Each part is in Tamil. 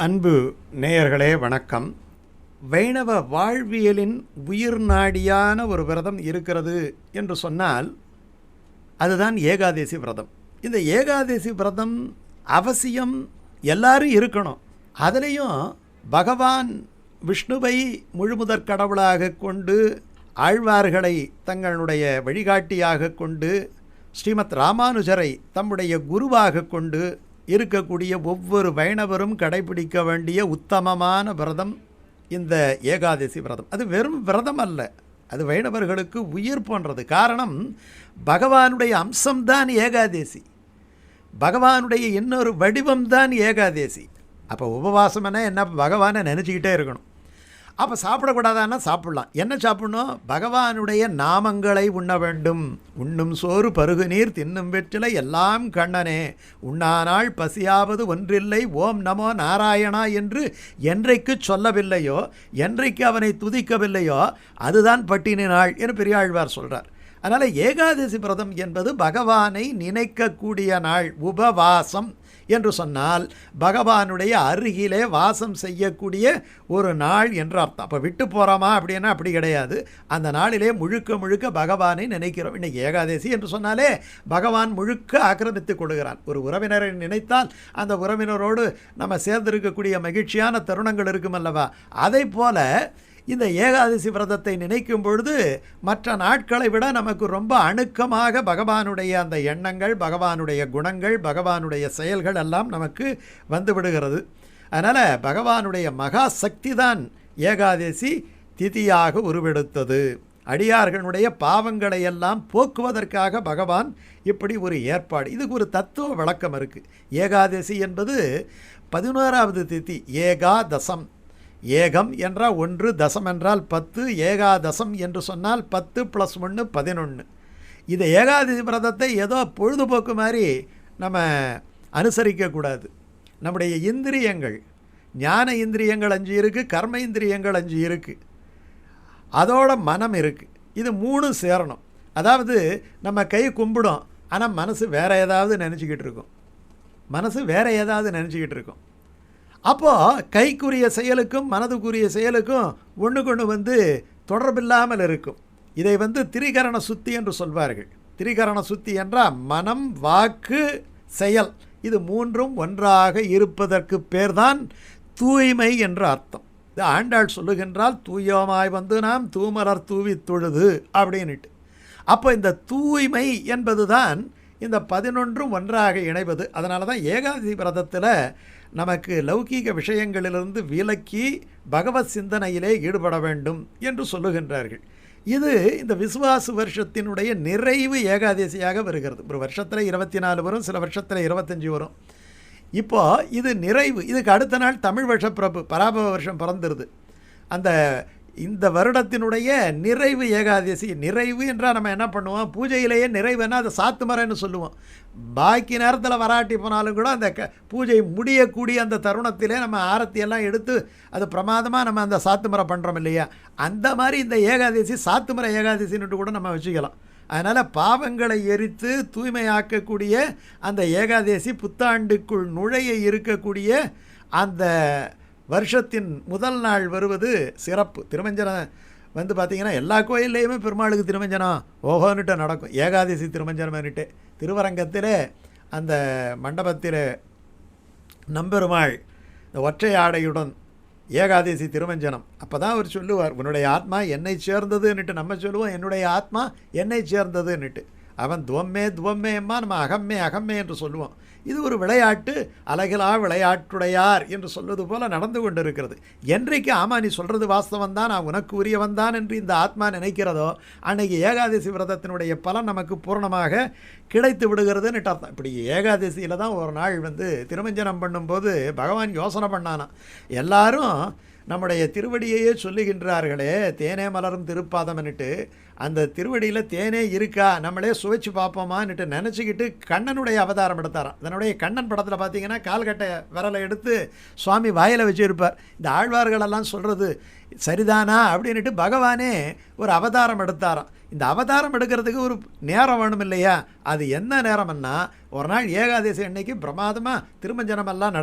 அன்பு நேயர்களே வணக்கம். வைணவ வாழ்வியலின் உயிர் நாடியான ஒரு விரதம் இருக்கிறது என்று சொன்னால் அதுதான் ஏகாதசி விரதம். இந்த ஏகாதசி விரதம் அவசியம் எல்லாரும் இருக்கணும். அதுலேயும் பகவான் விஷ்ணுவை முழுமுதற் கடவுளாக கொண்டு ஆழ்வார்களை தங்களுடைய வழிகாட்டியாக கொண்டு ஸ்ரீமத் ராமானுஜரை தம்முடைய குருவாக கொண்டு இருக்கக்கூடிய ஒவ்வொரு வைணவரும் கடைபிடிக்க வேண்டிய உத்தமமான விரதம் இந்த ஏகாதசி விரதம். அது வெறும் விரதம் அல்ல, அது வைணவர்களுக்கு உயிர் போன்றது. காரணம், பகவானுடைய அம்சம்தான் ஏகாதசி, பகவானுடைய இன்னொரு வடிவம்தான் ஏகாதசி. அப்போ உபவாசம்னா என்ன? பகவானை நினச்சிக்கிட்டே இருக்கணும். அப்போ சாப்பிடக்கூடாதான்னா சாப்பிட்லாம். என்ன சாப்பிடணும்? பகவானுடைய நாமங்களை உண்ண வேண்டும். உண்ணும் சோறு பருகு நீர் தின்னும் வெற்றிலை எல்லாம் கண்ணனே, உண்ணானால் பசியாவது ஒன்றில்லை, ஓம் நமோ நாராயணா என்று என்றைக்கு சொல்லவில்லையோ, என்றைக்கு அவனை துதிக்கவில்லையோ அதுதான் பட்டினி நாள் என்று பெரியாழ்வார் சொல்கிறார். அதனால் ஏகாதசி விரதம் என்பது பகவானை நினைக்கக்கூடிய நாள். உபவாசம் என்று சொன்னால் பகவானுடைய அருகிலே வாசம் செய்யக்கூடிய ஒரு நாள் என்று அர்த்தம். அப்போ விட்டு போகிறோமா அப்படின்னா அப்படி கிடையாது. அந்த நாளிலே முழுக்க முழுக்க பகவானை நினைக்கிறோம். இன்றைக்கி ஏகாதசி என்று சொன்னாலே பகவான் முழுக்க ஆக்கிரமித்துக் கொள்கிறான். ஒரு உறவினரை நினைத்தால் அந்த உறவினரோடு நம்ம சேர்ந்திருக்கக்கூடிய மகிழ்ச்சியான தருணங்கள் இருக்கும் அல்லவா? அதை போல இந்த ஏகாதசி விரதத்தை நினைக்கும் பொழுது மற்ற நாட்களை விட நமக்கு ரொம்ப அணுக்கமாக பகவானுடைய அந்த எண்ணங்கள், பகவானுடைய குணங்கள், பகவானுடைய செயல்கள் எல்லாம் நமக்கு வந்து விடுகிறது. அதனால் பகவானுடைய மகா சக்தி தான் ஏகாதசி திதியாக உருவெடுத்தது. அடியார்களுடைய பாவங்களை எல்லாம் போக்குவதற்காக பகவான் இப்படி ஒரு ஏற்பாடு. இதுக்கு ஒரு தத்துவ விளக்கம் இருக்குது. ஏகாதசி என்பது 11வது திதி, ஏகாதசம். ஏகம் என்றால் 1, தசம் என்றால் 10, ஏகாதசம் என்று சொன்னால் 10 + 1 11. இந்த ஏகாதசி விரதத்தை ஏதோ பொழுதுபோக்கு மாதிரி நம்ம அனுசரிக்கக்கூடாது. நம்முடைய இந்திரியங்கள், ஞான இந்திரியங்கள் 5 இருக்குது, கர்ம இந்திரியங்கள் 5 இருக்குது, அதோட மனம் இருக்குது. இது 3 சேரணும். அதாவது நம்ம கை கும்பிடும், ஆனால் மனசு வேறு ஏதாவது நினச்சிக்கிட்டு இருக்கும். அப்போது கைக்குரிய செயலுக்கும் மனதுக்குரிய செயலுக்கும் ஒன்றுக்கொன்று வந்து தொடர்பில்லாமல் இருக்கும். இதை திரிகரண சுத்தி என்று சொல்வார்கள். திரிகரண சுத்தி என்றால் மனம், வாக்கு, செயல், இது 3ம் ஒன்றாக இருப்பதற்கு பேர்தான் தூய்மை என்று அர்த்தம். இது ஆண்டாள் சொல்லுகின்றால், தூயோமாய் வந்து நாம் தூமலர் தூவி தொழுது அப்படின்ட்டு. அப்போ இந்த தூய்மை என்பது தான் இந்த 11ம் ஒன்றாக இணைவது. அதனால தான் ஏகாதசி விரதத்தில் நமக்கு லௌகீக விஷயங்களிலிருந்து விலக்கி பகவத் சிந்தனையிலே ஈடுபட வேண்டும் என்று சொல்லுகின்றார்கள். இது இந்த விசுவாச வருஷத்தினுடைய நிறைவு ஏகாதசியாக வருகிறது. ஒரு வருஷத்தில் 24 வரும், சில வருஷத்தில் 25 வரும். இப்போது இது நிறைவு. இதுக்கு அடுத்த நாள் தமிழ் வருஷ பிரபு பராபவ வருஷம் பிறந்துருது. இந்த வருடத்தினுடைய நிறைவு ஏகாதசி. நிறைவு என்றால் நம்ம என்ன பண்ணுவோம்? பூஜையிலேயே நிறைவுன்னா அதை சாத்துமரைன்னு சொல்லுவோம். பாக்கி நேரத்தில் வராட்டி போனாலும் கூட அந்த பூஜை முடியக்கூடிய அந்த தருணத்திலே நம்ம ஆரத்தியெல்லாம் எடுத்து அது பிரமாதமாக நம்ம அந்த சாத்துமரை பண்ணுறோம் இல்லையா? அந்த மாதிரி இந்த ஏகாதசி சாத்துமரை ஏகாதசின்னுட்டு கூட நம்ம வச்சுக்கலாம். அதனால் பாவங்களை எரித்து தூய்மையாக்கக்கூடிய அந்த ஏகாதசி, புத்தாண்டுக்குள் நுழைய இருக்கக்கூடிய அந்த வருஷத்தின் முதல் நாள் வருவது சிறப்பு. திருமஞ்சனம் பார்த்திங்கன்னா எல்லா கோயில்லையுமே பெருமாளுக்கு திருமஞ்சனம் ஓஹோன்னுட்டு நடக்கும். ஏகாதசி திருமஞ்சனம்னுட்டு திருவரங்கத்தில் அந்த மண்டபத்தில் நம்பெருமாள் இந்த ஒற்றை ஆடையுடன் ஏகாதசி திருமஞ்சனம். அப்போ தான் அவர் சொல்லுவார், உன்னுடைய ஆத்மா என்னை சேர்ந்ததுன்னுட்டு. நம்ம சொல்லுவோம் என்னுடைய ஆத்மா என்னை சேர்ந்ததுன்னுட்டு. அவன் துவம்மேம்மா, நம்ம அகம்மே என்று சொல்லுவோம். இது ஒரு விளையாட்டு, அழகிலா விளையாட்டுடையார் என்று சொல்வது போல நடந்து கொண்டு இருக்கிறது. என்றைக்கு நீ சொல்கிறது வாஸ்தவம் தான், நான் உனக்கு உரியவன் தான் என்று இந்த ஆத்மா நினைக்கிறதோ அன்றைக்கி ஏகாதசி விரதத்தினுடைய பலன் நமக்கு பூர்ணமாக கிடைத்து விடுகிறதுன்னு அர்த்தம். இப்படி ஏகாதசியில் தான் ஒரு நாள் திருமஞ்சனம் பண்ணும்போது பகவான் யோசனை பண்ணானா, எல்லாரும் நம்முடைய திருவடியையே சொல்லுகின்றார்களே, தேனே மலரும் திருப்பாதம்னுட்டு, அந்த திருவடியில் தேனே இருக்கா, நம்மளே சுவைச்சு பார்ப்போமான்னுட்டு நினச்சிக்கிட்டு கண்ணனுடைய அவதாரம் எடுத்தாராம். அதனுடைய கண்ணன் படத்தில் பார்த்தீங்கன்னா கால்கட்டை விரலை எடுத்து சுவாமி வாயில் வச்சுருப்பார். இந்த ஆழ்வார்களெல்லாம் சொல்கிறது சரிதானா அப்படின்ட்டு பகவானே ஒரு அவதாரம் எடுத்தாராம். இந்த அவதாரம் எடுக்கிறதுக்கு ஒரு நேரம் வேணும் இல்லையா? அது என்ன நேரம்னா, ஒரு நாள் ஏகாதசி அன்னைக்கு பிரமாதமாக திருமஞ்சனமெல்லாம்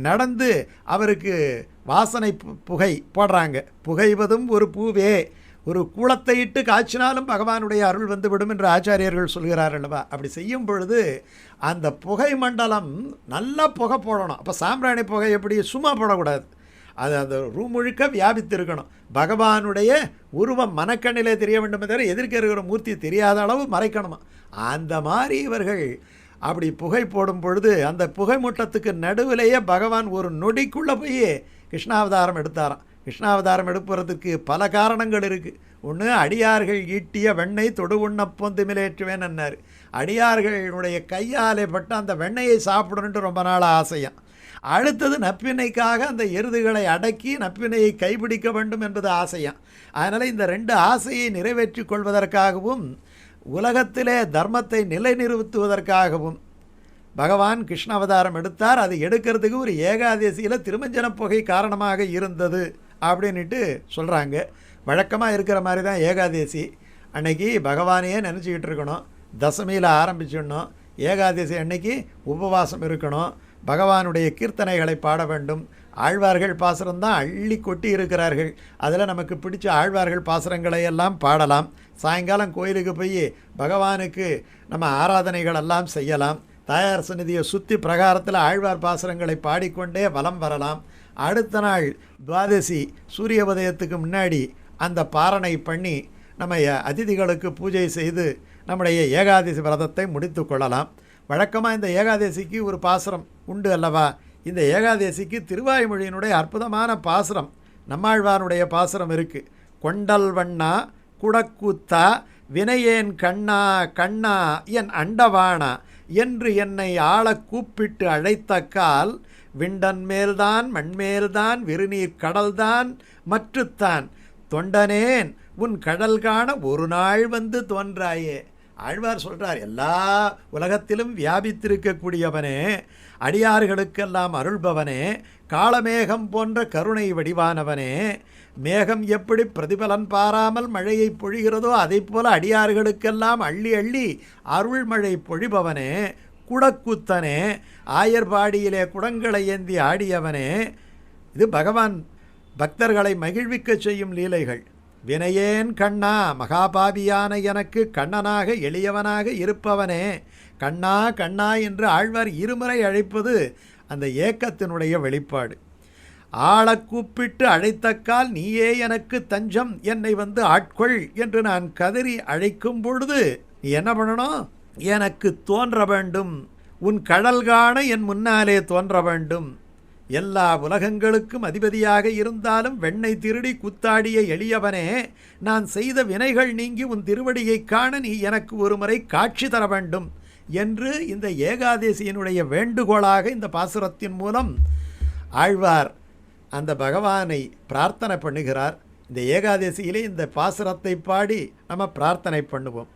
நடந்து அவருக்கு வாசனை புகை போடுறாங்க. புகைவதும் ஒரு பூவே, ஒரு கூளத்தை இட்டு காய்ச்சினாலும் பகவானுடைய அருள் வந்துவிடும் என்று ஆச்சாரியர்கள் சொல்கிறார் அல்லவா? அப்படி செய்யும் பொழுது அந்த புகை மண்டலம் நல்லா புகை போடணும். அப்போ சாம்பிராணி புகை எப்படி சும்மா போடக்கூடாது, அது அந்த ரூம் முழுக்க வியாபித்து இருக்கணும். பகவானுடைய உருவம் மனக்கண்ணிலே தெரிய வேண்டும் தவிர எதிர்க்க இருக்கிற மூர்த்தி தெரியாத அளவு மறைக்கணுமா. அந்த மாதிரி இவர்கள் அப்படி புகை போடும் பொழுது அந்த புகை மூட்டத்துக்கு நடுவிலேயே பகவான் ஒரு நொடிக்குள்ளே போய் கிருஷ்ணாவதாரம் எடுத்தாராம். கிருஷ்ணாவதாரம் எடுப்புறதுக்கு பல காரணங்கள் இருக்குது. ஒன்று, அடியார்கள் ஈட்டிய வெண்ணெய் தொடு உண்ண பொந்துமிலேற்றுவேன் என்னார். அடியார்களுடைய கையாலே பட்டு அந்த வெண்ணெயை சாப்பிடணுன்ட்டு ரொம்ப நாள் ஆசையாம். அடுத்தது, நப்பினைக்காக அந்த எருதுகளை அடக்கி நப்பினையை கைப்பிடிக்க வேண்டும் என்பது ஆசையாம். அதனால் இந்த ரெண்டு ஆசையை நிறைவேற்றி கொள்வதற்காகவும் உலகத்திலே தர்மத்தை நிலைநிறுத்துவதற்காகவும் பகவான் கிருஷ்ண அவதாரம் எடுத்தார். அது எடுக்கிறதுக்கு ஒரு ஏகாதசியில் திருமஞ்சன புகை காரணமாக இருந்தது அப்படின்ட்டு சொல்கிறாங்க. வழக்கமாக இருக்கிற மாதிரி தான் ஏகாதசி அன்னைக்கு பகவானையே நினச்சிக்கிட்டு இருக்கணும். தசமியில் ஆரம்பிச்சிடணும். ஏகாதசி அன்னைக்கு உபவாசம் இருக்கணும். பகவானுடைய கீர்த்தனைகளை பாட வேண்டும். ஆழ்வார்கள் பாசுரம்தான் அள்ளி கொட்டி இருக்கிறார்கள். அதில் நமக்கு பிடிச்ச ஆழ்வார்கள் பாசுரங்களை எல்லாம் பாடலாம். சாயங்காலம் கோயிலுக்கு போய் பகவானுக்கு நம்ம ஆராதனைகள் எல்லாம் செய்யலாம். தாயார் சந்நிதியை சுற்றி பிரகாரத்தில் ஆழ்வார் பாசுரங்களை பாடிக்கொண்டே வலம் வரலாம். அடுத்த நாள் துவாதசி சூரிய உதயத்துக்கு முன்னாடி அந்த பாரணை பண்ணி நம்ம அதிதிகளுக்கு பூஜை செய்து நம்முடைய ஏகாதசி விரதத்தை முடித்து கொள்ளலாம். வழக்கமாக இந்த ஏகாதசிக்கு ஒரு பாசுரம் உண்டு அல்லவா? இந்த ஏகாதசிக்கு திருவாய்மொழியினுடைய அற்புதமான பாசுரம், நம்மாழ்வானுடைய பாசுரம் இருக்குது. கொண்டல் வண்ணா குடக்கூத்தா வினையேன் கண்ணா கண்ணா என் அண்டவானா என்று என்னை ஆள கூப்பிட்டு அழைத்தக்கால் விண்டன் மேல்தான் மண்மேல்தான் விருநீர் கடல்தான் மற்றுத்தான் தொண்டனேன் உன் கடல் காண ஒரு நாள் வந்து தோன்றாயே. ஆழ்வார் சொல்கிறார், எல்லா உலகத்திலும் வியாபித்திருக்கக்கூடியவனே, அடியார்களுக்கெல்லாம் அருள்பவனே, காளமேகம் போன்ற கருணை வடிவானவனே, மேகம் எப்படி பிரதிபலன் பாராமல் மழையை பொழிகிறதோ அதை போல அடியார்களுக்கெல்லாம் அள்ளி அள்ளி அருள்மழை பொழிபவனே, குடக்கூத்தனே, ஆயர்பாடியிலே குடங்களை ஏந்தி ஆடியவனே. இது பகவான் பக்தர்களை மகிழ்விக்க செய்யும் லீலைகள். வினையேன் கண்ணா, மகாபாபியான எனக்கு கண்ணனாக எளியவனாக இருப்பவனே, கண்ணா கண்ணா என்று ஆழ்வார் இருமுறை அழைப்பது அந்த ஏக்கத்தினுடைய வெளிப்பாடு. ஆள கூப்பிட்டு அழைத்தக்கால் நீயே எனக்கு தஞ்சம், என்னை வந்து ஆட்கொள் என்று நான் கதறி அழைக்கும் பொழுது நீ என்ன பண்ணணும்? எனக்கு தோன்ற வேண்டும், உன் கடல் காண என் முன்னாலே தோன்ற வேண்டும். எல்லா உலகங்களுக்கும் அதிபதியாக இருந்தாலும் வெண்ணெய் திருடி குத்தாடிய எளியவனே, நான் செய்த வினைகள் நீங்கி உன் திருவடியை காண நீ எனக்கு ஒரு முறை காட்சி தர வேண்டும் என்று இந்த ஏகாதசியினுடைய வேண்டுகோளாக இந்த பாசுரத்தின் மூலம் ஆழ்வார் அந்த பகவானை பிரார்த்தனை பண்ணுகிறார். இந்த ஏகாதசியிலே இந்த பாசுரத்தை பாடி நம்ம பிரார்த்தனை பண்ணுவோம்.